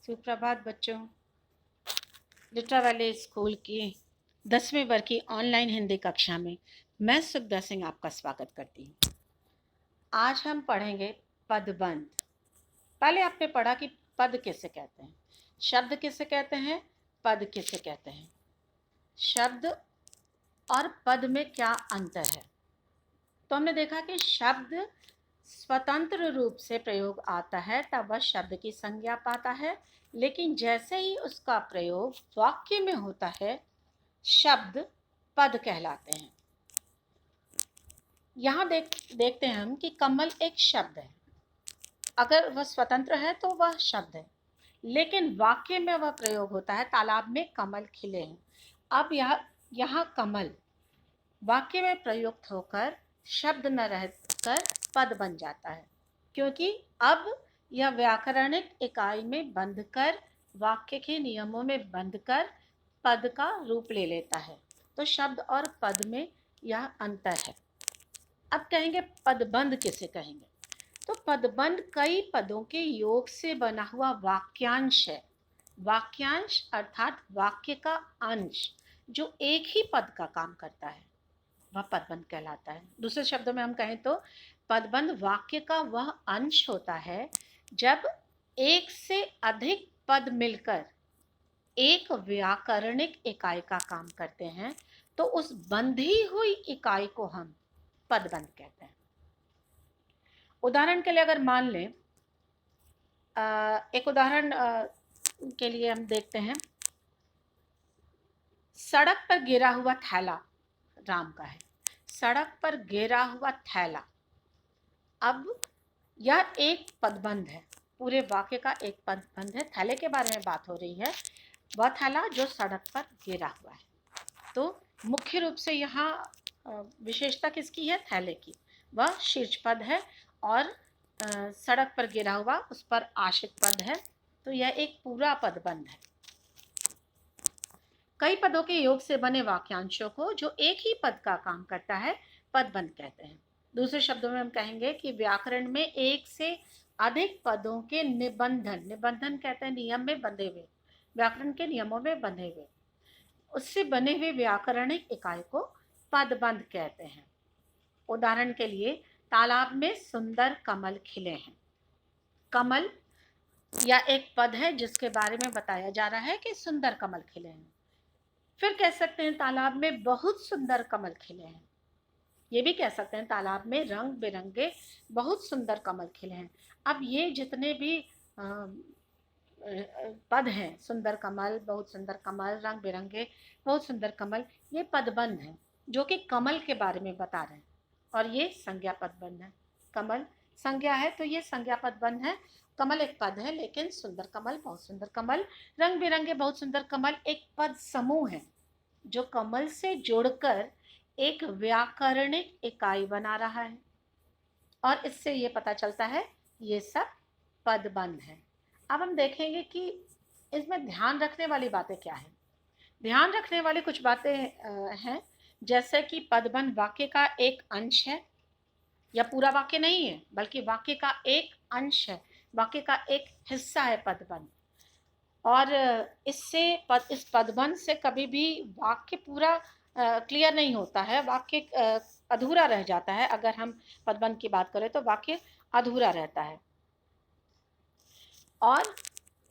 सुप्रभात बच्चों। Litera valley school की 10वीं वर्ग की ऑनलाइन हिंदी कक्षा में मैं सुखदा सिंह आपका स्वागत करती हूँ। आज हम पढ़ेंगे पदबंध। पहले आपने पढ़ा कि पद किसे कहते हैं, शब्द किसे कहते हैं, पद किसे कहते हैं। शब्द और पद में क्या अंतर है। तो हमने देखा कि शब्द स्वतंत्र रूप से प्रयोग आता है तब वह शब्द की संज्ञा पाता है, लेकिन जैसे ही उसका प्रयोग वाक्य में होता है शब्द पद कहलाते हैं। यहाँ देखते हैं हम कि कमल एक शब्द है। अगर वह स्वतंत्र है तो वह शब्द है, लेकिन वाक्य में वह प्रयोग होता है तालाब में कमल खिले हैं। अब यहाँ कमल वाक्य में प्रयुक्त होकर शब्द न रहकर पद बन जाता है, क्योंकि अब यह व्याकरणिक इकाई में बंधकर वाक्य के नियमों में बंधकर पद का रूप ले लेता है। तो शब्द और पद में यह अंतर है। अब कहेंगे पदबंध किसे कहेंगे। तो पदबंध कई पदों के योग से बना हुआ वाक्यांश है। वाक्यांश अर्थात वाक्य का अंश जो एक ही पद का काम करता है वह पदबंध कहलाता है। दूसरे शब्दों में हम कहें तो पदबंध वाक्य का वह अंश होता है जब एक से अधिक पद मिलकर एक व्याकरणिक इकाई का काम करते हैं तो उस बंधी हुई इकाई को हम पदबंध कहते हैं। उदाहरण के लिए अगर मान लें, एक उदाहरण के लिए हम देखते हैं, सड़क पर गिरा हुआ थैला राम का है। सड़क पर गिरा हुआ थैला, अब यह एक पदबंध है, पूरे वाक्य का एक पदबंध है। थैले के बारे में बात हो रही है, वह थैला जो सड़क पर गिरा हुआ है। तो मुख्य रूप से यहाँ विशेषता किसकी है, थैले की। वह शीर्ष पद है और सड़क पर गिरा हुआ उस पर आश्रित पद है। तो यह एक पूरा पदबंध है। कई पदों के योग से बने वाक्यांशों को जो एक ही पद का काम करता है पदबंध कहते हैं। दूसरे शब्दों में हम कहेंगे कि व्याकरण में एक से अधिक पदों के निबंधन कहते हैं नियम में बंधे हुए, व्याकरण के नियमों में बंधे हुए, उससे बने हुए व्याकरणिक इकाई को पदबंध कहते हैं। उदाहरण के लिए, तालाब में सुंदर कमल खिले हैं। कमल या एक पद है जिसके बारे में बताया जा रहा है कि सुंदर कमल खिले हैं। फिर कह सकते हैं तालाब में बहुत सुंदर कमल खिले हैं। ये भी कह सकते हैं तालाब में रंग बिरंगे बहुत सुंदर कमल खिले हैं। अब ये जितने भी पद हैं, सुंदर कमल, बहुत सुंदर कमल, रंग बिरंगे बहुत सुंदर कमल, ये पदबंध हैं जो कि कमल के बारे में बता रहे हैं। और ये संज्ञा पदबंध है। कमल संज्ञा है तो ये संज्ञा पदबंध है। कमल एक पद है, लेकिन सुंदर कमल, बहुत सुंदर कमल, रंग बिरंगे बहुत सुंदर कमल एक पद समूह है जो कमल से जुड़कर एक व्याकरणिक इकाई बना रहा है। और इससे ये पता चलता है ये सब पदबंध है। अब हम देखेंगे कि इसमें ध्यान रखने वाली बातें क्या है। ध्यान रखने वाली कुछ बातें हैं, जैसे कि पदबंध वाक्य का एक अंश है, या पूरा वाक्य नहीं है बल्कि वाक्य का एक अंश है, वाक्य का एक हिस्सा है पदबंध। और इस पदबंध से कभी भी वाक्य पूरा क्लियर नहीं होता है, वाक्य अधूरा रह जाता है। अगर हम पदबंध की बात करें तो वाक्य अधूरा रहता है। और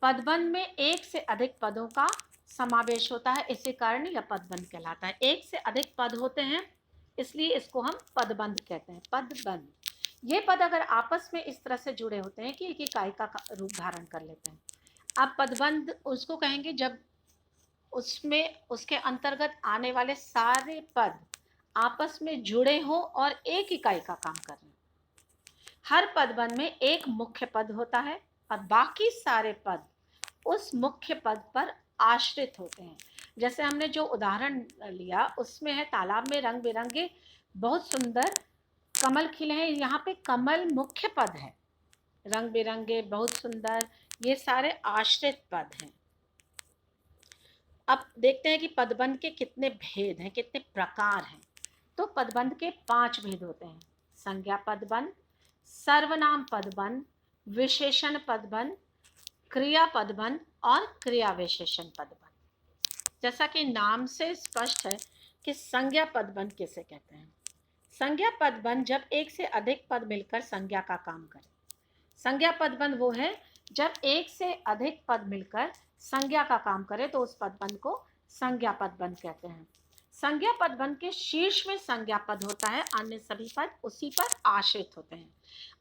पदबंध में एक से अधिक पदों का समावेश होता है, इसी कारण यह पदबंध कहलाता है। एक से अधिक पद होते हैं इसलिए इसको हम पदबंध कहते हैं। पदबंध, ये पद अगर आपस में इस तरह से जुड़े होते हैं कि एक इकाई का रूप धारण कर लेते हैं। अब पदबंध उसको कहेंगे जब उसमें उसके अंतर्गत आने वाले सारे पद आपस में जुड़े हों और एक इकाई का काम कर रहे हैं। हर पदबंध में एक मुख्य पद होता है और बाकी सारे पद उस मुख्य पद पर आश्रित होते हैं। जैसे हमने जो उदाहरण लिया उसमें है तालाब में रंग बिरंगे बहुत सुंदर कमल खिले हैं। यहाँ पे कमल मुख्य पद है, रंग बिरंगे बहुत सुंदर ये सारे आश्रित पद हैं। अब देखते हैं कि पदबंध के कितने भेद हैं, कितने प्रकार हैं। तो पदबंध के 5 भेद होते हैं। संज्ञा पदबंध, सर्वनाम पदबंध, विशेषण पदबंध, क्रिया पदबंध और क्रिया विशेषण पदबंध। जैसा कि नाम से स्पष्ट है कि संज्ञा पदबंध किसे कहते हैं। संज्ञा पदबंध जब एक से अधिक पद मिलकर संज्ञा का काम करे। संज्ञा पदबंध वो है जब एक से अधिक पद मिलकर संज्ञा का काम करे तो उस पदबंध को संज्ञा पदबंध कहते हैं। संज्ञा पदबंध के शीर्ष में संज्ञा पद होता है, अन्य सभी पद उसी पर आश्रित होते हैं।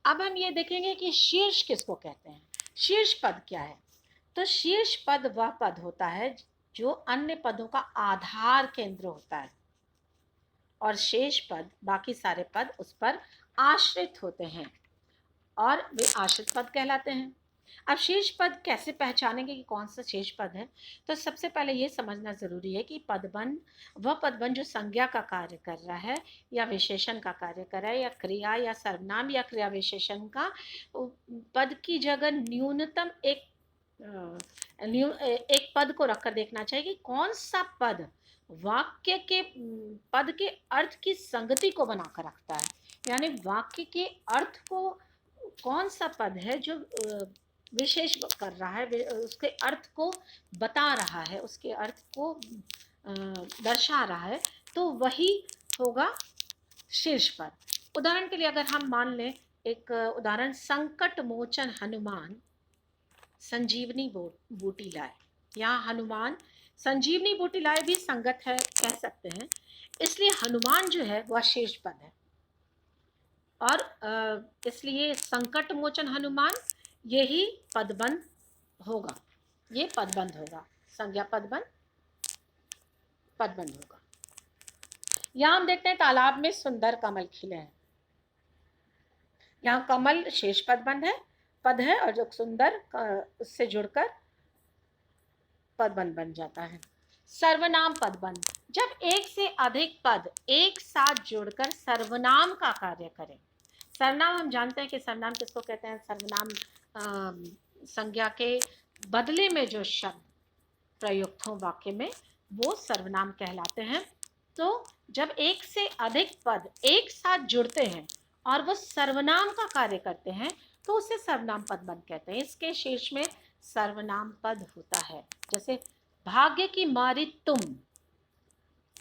अब हम ये देखेंगे कि शीर्ष किसको कहते हैं। शीर्ष पद क्या है? तो शीर्ष पद वह पद होता है जो अन्य पदों का आधार केंद्र होता है और शेष पद, बाकी सारे पद उस पर आश्रित होते हैं और वे आश्रित पद कहलाते हैं। अब शेष पद कैसे पहचानेंगे कि कौन सा शेष पद है? तो सबसे पहले ये समझना जरूरी है कि पदबंध वह पदबंध जो संज्ञा का कार्य कर रहा है या विशेषण का कार्य कर रहा है या क्रिया या सर्वनाम या क्रिया विशेषण का पद की जगह न्यूनतम एक पद को रखकर देखना चाहिए कि कौन सा पद वाक्य के पद के अर्थ की संगति को बनाकर रखता है। यानी वाक्य के अर्थ को कौन सा पद है जो विशेष कर रहा है, उसके अर्थ को बता रहा है, उसके अर्थ को दर्शा रहा है, तो वही होगा शीर्ष पद। उदाहरण के लिए अगर हम मान लें एक उदाहरण, संकट मोचन हनुमान संजीवनी बूटी लाए। यहाँ हनुमान संजीवनी बूटी लाए भी संगत है कह सकते हैं, इसलिए हनुमान जो है वह शीर्ष पद है और इसलिए संकट मोचन हनुमान यही पदबंध होगा, ये पदबंध होगा, संज्ञा पदबंध होगा। यहाँ हम देखते हैं तालाब में सुंदर कमल खिले हैं। यहाँ कमल शेष पद है और जो सुंदर उससे जुड़कर पदबंध बन जाता है। सर्वनाम पदबंध जब एक से अधिक पद एक साथ जुड़कर सर्वनाम का कार्य करें। सर्वनाम हम जानते हैं कि सर्वनाम किसको कहते हैं। सर्वनाम संज्ञा के बदले में जो शब्द प्रयुक्त हो वाक्य में वो सर्वनाम कहलाते हैं। तो जब एक से अधिक पद एक साथ जुड़ते हैं और वो सर्वनाम का कार्य करते हैं तो उसे सर्वनाम पदबंध कहते हैं। इसके शीर्ष में सर्वनाम पद होता है। जैसे भाग्य की मारी तुम,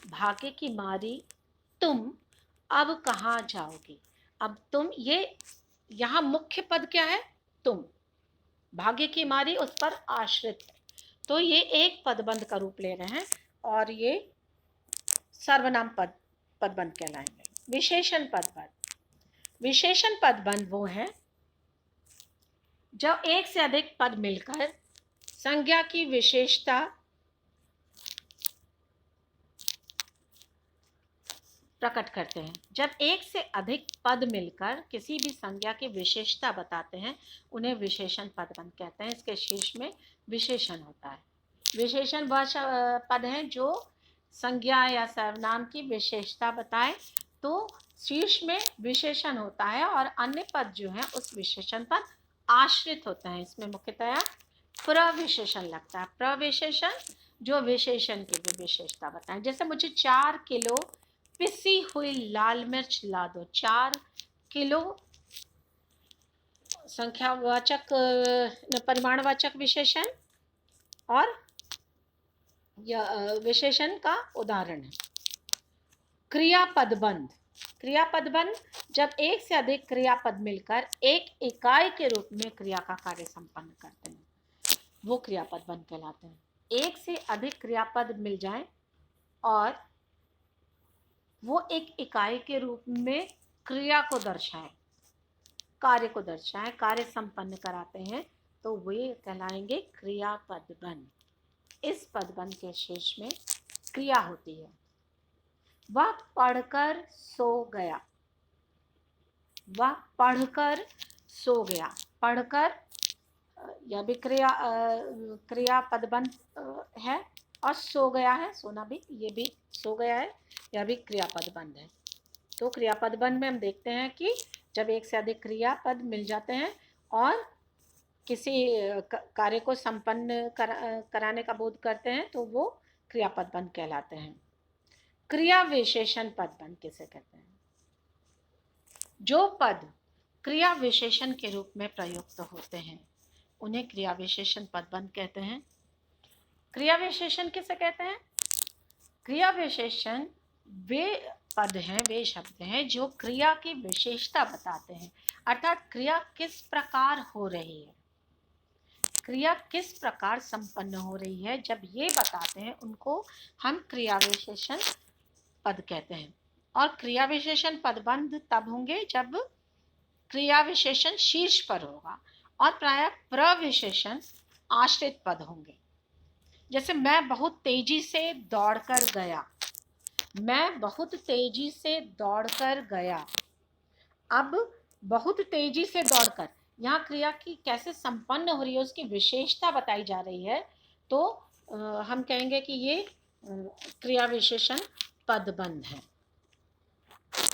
भाग्य की मारी तुम अब कहाँ जाओगी। अब तुम, ये यहाँ मुख्य पद क्या है? तुम। भाग्य की मारी उस पर आश्रित है, तो ये एक पदबंध का रूप ले रहे हैं और ये सर्वनाम पदबंध कहलाएंगे। विशेषण पदबंध, विशेषण पदबंध वो है जब एक से अधिक पद मिलकर संज्ञा की विशेषता प्रकट करते हैं। जब एक से अधिक पद मिलकर किसी भी संज्ञा की विशेषता बताते हैं उन्हें विशेषण पदबंध कहते हैं। इसके शीर्ष में विशेषण होता है। विशेषण वह पद हैं जो संज्ञा या सर्वनाम की विशेषता बताए तो शीर्ष में विशेषण होता है और अन्य पद जो हैं उस विशेषण पर आश्रित होते हैं। इसमें मुख्यतया प्रविशेषण लगता है। प्रविशेषण जो विशेषण की भी विशेषता बताएं। जैसे मुझे 4 किलो पिसी हुई लाल मिर्च ला दो। 4 किलो संख्यावाचक परिमाणवाचक विशेषण और विशेषण का उदाहरण है। क्रियापदबंध, क्रियापदबंध जब एक से अधिक क्रियापद मिलकर एक इकाई के रूप में क्रिया का कार्य संपन्न करते हैं वो क्रियापदबंध कहलाते हैं। एक से अधिक क्रियापद मिल जाएं और वो एक इकाई के रूप में क्रिया को दर्शाएं, कार्य को दर्शाएं, कार्य संपन्न कराते हैं तो वे कहलाएंगे क्रियापदबंध। इस पदबंध के शीर्ष में क्रिया होती है। वह पढ़कर सो गया, वह पढ़कर सो गया। पढ़कर यह भी क्रिया पदबंध है और सो गया है, सोना भी, ये भी सो गया है, यह भी क्रियापदबंध है। तो क्रियापदबंध में हम देखते हैं कि जब एक से अधिक क्रियापद मिल जाते हैं और किसी कार्य को संपन्न कराने का बोध करते हैं तो वो क्रियापदबंध कहलाते हैं। क्रिया विशेषण पदबंध किसे कहते हैं? जो पद क्रिया विशेषण के रूप में प्रयुक्त होते हैं उन्हें क्रिया विशेषण पदबंध कहते हैं। क्रिया विशेषण किसे कहते हैं? क्रिया विशेषण वे पद हैं, वे शब्द हैं जो क्रिया की विशेषता बताते हैं, अर्थात क्रिया किस प्रकार हो रही है, क्रिया किस प्रकार संपन्न हो रही है, जब ये बताते हैं उनको हम क्रिया विशेषण पद कहते हैं। और क्रिया विशेषण पदबंध तब होंगे जब क्रिया विशेषण शीर्ष पर होगा और प्रायः प्रविशेषण आश्रित पद होंगे। जैसे मैं बहुत तेजी से दौड़कर गया, मैं बहुत तेजी से दौड़कर गया। अब बहुत तेजी से दौड़कर, यहाँ क्रिया की कैसे संपन्न हो रही है उसकी विशेषता बताई जा रही है, तो हम कहेंगे कि ये क्रिया विशेषण पदबंध है।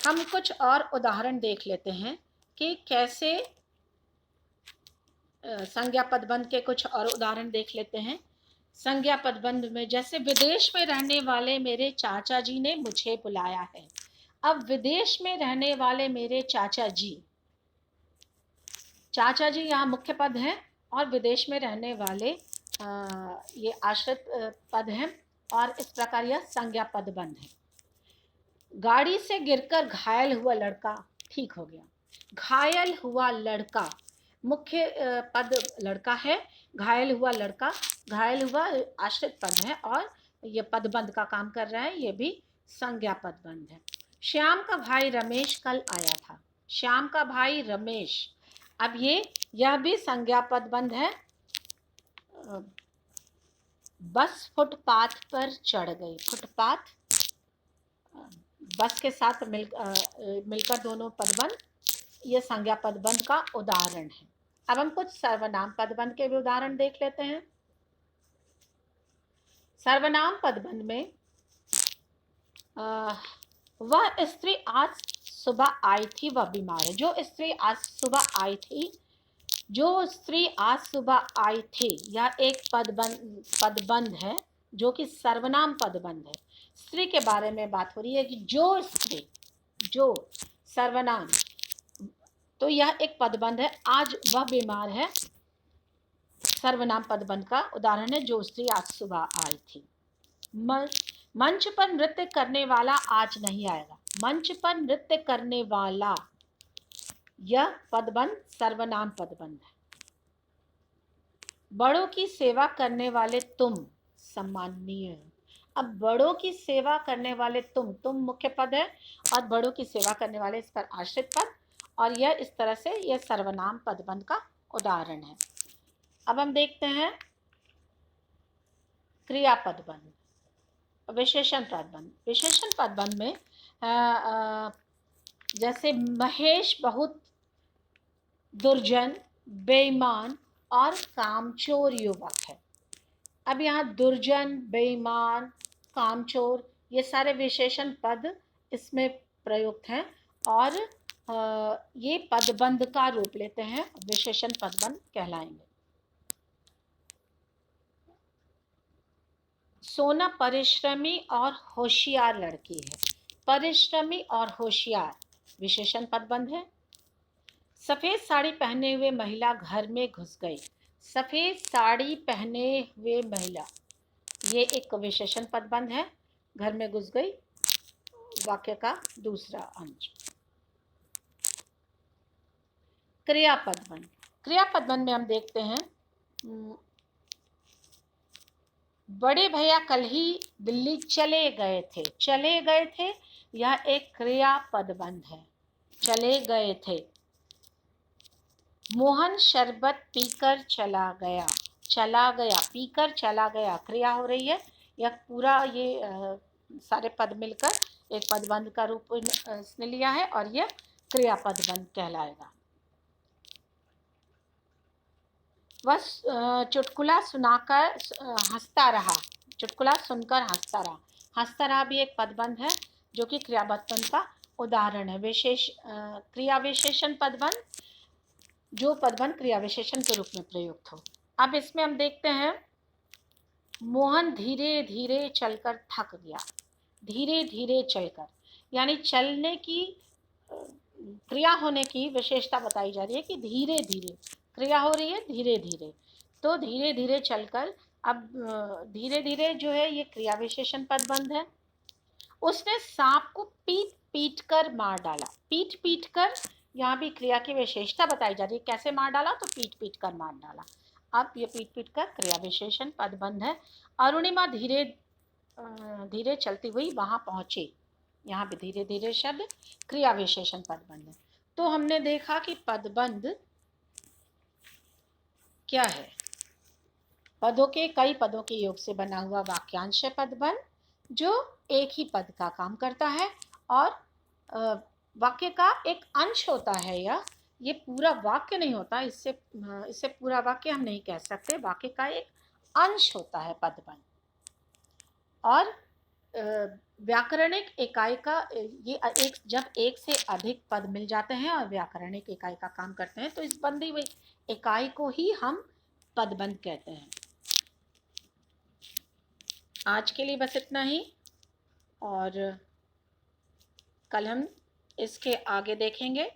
हम कुछ और उदाहरण देख लेते हैं कि कैसे संज्ञा पदबंध के कुछ और उदाहरण देख लेते हैं। संज्ञा पदबंध में जैसे विदेश में रहने वाले मेरे चाचा जी ने मुझे बुलाया है। अब विदेश में रहने वाले मेरे चाचा जी यहाँ मुख्य पद हैं और विदेश में रहने वाले ये आश्रित पद हैं और इस प्रकार यह संज्ञा पदबंध है। गाड़ी से गिरकर घायल हुआ लड़का ठीक हो गया। घायल हुआ लड़का मुख्य पद लड़का है, घायल हुआ लड़का, घायल हुआ आश्रित पद है और ये पदबंध का काम कर रहा है, ये भी संज्ञा पदबंध है। श्याम का भाई रमेश कल आया था। श्याम का भाई रमेश, अब यह भी संज्ञा पदबंध है। बस फुटपाथ पर चढ़ गई। फुटपाथ बस के साथ मिलकर दोनों पदबंध, ये संज्ञा पदबंध का उदाहरण है। अब हम कुछ सर्वनाम पदबंध के भी उदाहरण देख लेते हैं। सर्वनाम पदबंध में वह स्त्री आज सुबह आई थी, वह बीमार है। जो स्त्री आज सुबह आई थी, जो स्त्री आज सुबह आई थी, यह एक पदबंध है जो कि सर्वनाम पदबंध है। स्त्री के बारे में बात हो रही है कि जो स्त्री, जो सर्वनाम, तो यह एक पदबंध है। आज वह बीमार है, सर्वनाम पदबंध का उदाहरण है, जो स्त्री आज सुबह आई थी। मंच पर नृत्य करने वाला आज नहीं आएगा। मंच पर नृत्य करने वाला, यह पदबंध सर्वनाम पदबंध है। बड़ों की सेवा करने वाले तुम सम्माननीय हो। अब बड़ों की सेवा करने वाले तुम मुख्य पद है और बड़ों की सेवा करने वाले इस पर आश्रित पद, और यह इस तरह से यह सर्वनाम पदबंध का उदाहरण है। अब हम देखते हैं क्रिया पदबंध, विशेषण पदबंध। विशेषण पदबंध में जैसे महेश बहुत दुर्जन, बेईमान और कामचोर युवक है। अब यहाँ दुर्जन, बेईमान, कामचोर, ये सारे विशेषण पद इसमें प्रयुक्त हैं और ये पदबंध का रूप लेते हैं, विशेषण पदबंध कहलाएंगे। सोना परिश्रमी और होशियार लड़की है। परिश्रमी और होशियार विशेषण पदबंध है। सफेद साड़ी पहने हुए महिला घर में घुस गई। सफेद साड़ी पहने हुए महिला, ये एक विशेषण पदबंध है। घर में घुस गई वाक्य का दूसरा अंश। क्रिया पदबंध। क्रिया पदबंध में हम देखते हैं बड़े भैया कल ही दिल्ली चले गए थे। चले गए थे, यह एक क्रिया पदबंध है, चले गए थे। मोहन शरबत पीकर चला गया। चला गया, पीकर चला गया, क्रिया हो रही है। यह पूरा ये सारे पद मिलकर एक पदबंध का रूप इसने लिया है और यह क्रिया पदबंध कहलाएगा। वह चुटकुला सुनाकर हंसता रहा। चुटकुला सुनकर हंसता रहा। हंसता रहा भी एक पदबंध है जो कि क्रिया पदबंध का उदाहरण है। क्रिया विशेषण पदबंध, जो पदबंध क्रिया विशेषण के रूप में प्रयुक्त हो। अब इसमें हम देखते हैं मोहन धीरे धीरे चलकर थक गया। धीरे धीरे चलकर, यानी चलने की क्रिया होने की विशेषता बताई जा रही है कि धीरे धीरे क्रिया हो रही है धीरे धीरे, तो धीरे धीरे चलकर अब धीरे धीरे जो है ये क्रिया विशेषण पदबंध है। उसने सांप को पीट पीट कर मार डाला। पीट पीट कर, यहाँ भी क्रिया की विशेषता बताई जा रही है, कैसे मार डाला, तो पीट पीट कर मार डाला। अब ये पीट पीट कर क्रिया विशेषण पदबंध है। अरुणिमा धीरे धीरे चलती हुई वहां पहुंची। यहाँ भी धीरे धीरे शब्द क्रिया विशेषण पदबंध है। तो हमने देखा कि पदबंध क्या है। पदों के, कई पदों के योग से बना हुआ वाक्यांश है पदबंध, जो एक ही पद का काम करता है और वाक्य का एक अंश होता है। ये पूरा वाक्य नहीं होता, इससे पूरा वाक्य हम नहीं कह सकते, वाक्य का एक अंश होता है पदबंध। और व्याकरणिक इकाई का ये एक, जब एक से अधिक पद मिल जाते हैं और व्याकरणिक इकाई का काम करते हैं तो इस बंधी हुई इकाई को ही हम पदबंध कहते हैं। आज के लिए बस इतना ही, और कल हम इसके आगे देखेंगे।